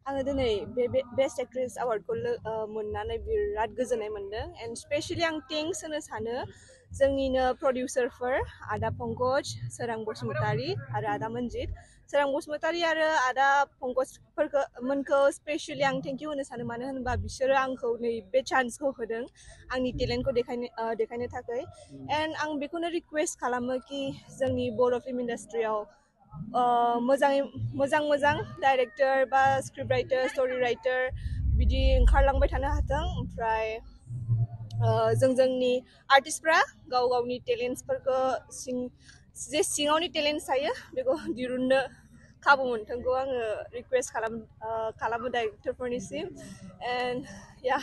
आङो दिनै बे best actress अवार्डखौ मोननानै बिराद गोजोननाय मोनदों एन्ड स्पेशलि आं थेंक्स होनो सानो जोंनिनो प्रडिउसारफोर आदा पंकज सोरां बसुमतारी आरो आदा मन्जित सोरां बसुमतारी आरो आदा पंकजफोरखौ स्पेशलि आं थेंक इउ होनो सानो मानो होनोबा बिसोरो आंखौ नै बे चान्सखौ होदों आंनि टेलेन्टखौ देखायनो थाखाय एन्ड आं बेखौनो रिक्वेस्ट खालामो कि जोंनि बर' फिल्म इन्डास्ट्रियाव मोजां डाइरेक्टर बा स्क्रिप्ट राइटर स्ट'रि राइटर बिदि ओंखारलांबाय थानो हाथों ओमफ्राय जोंनि आर्टिस्टफ्रा गावनि टेलेन्ट्सफोरखौ जे सिङावनि टेलेन्ट्स थायो बेखौ दिरुननो खाबु मोनथोंखौ आङो रिक्वेस्ट खालामो डाइरेक्टरफोरनिसिम एन्ड या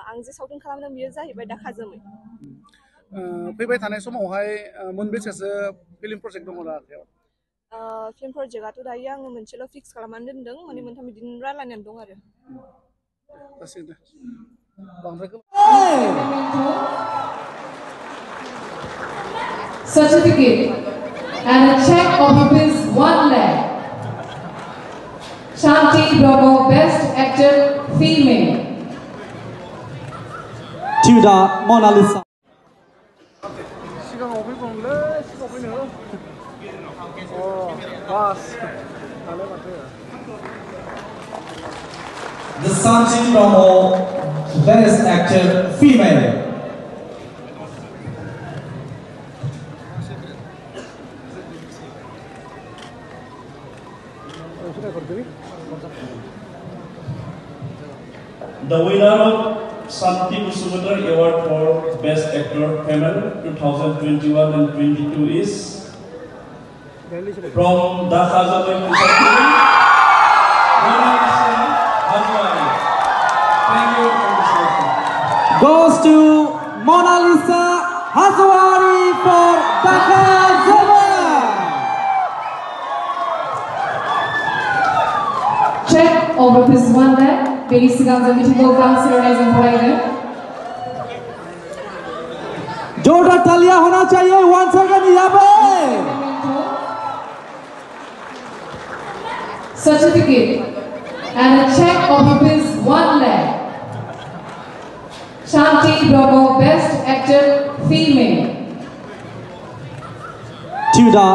आं जे सावथुन खालामदों बियो जाहैबाय दाखा जोमै फैबाय थानाय समावहाय मोनबेसेसो फिल्म प्रजेक्ट दङ आखायाव फिल्म प्रजेक्टआथ' दायो आङो मोनसेल' फिक्स खालामनानै दोनदों मोननै मोनथाम बिदिनो रानलायनानै दं आरो Certificate and a check of rupees 1 lakh. Shanti Bravo, Best Actor Female. To the Mona Lisa. The Shanti Bravo, Best Actor Female. The winner of Shanti Bhusubhatra Award for Best Actor Female 2021 and 22 is from Dhaka Jamui Goes to Mona Lisa Hazwari for Dhaka Jamui. Check of rupees 1 lakh. Beni sigamza meetingko consideration होलाइदों. जोरदार तालियां होना चाहिए once again यहाँ पे. Certificate and a check of rupees 1 lakh. Shanti Bravo, Best Actor Female. To the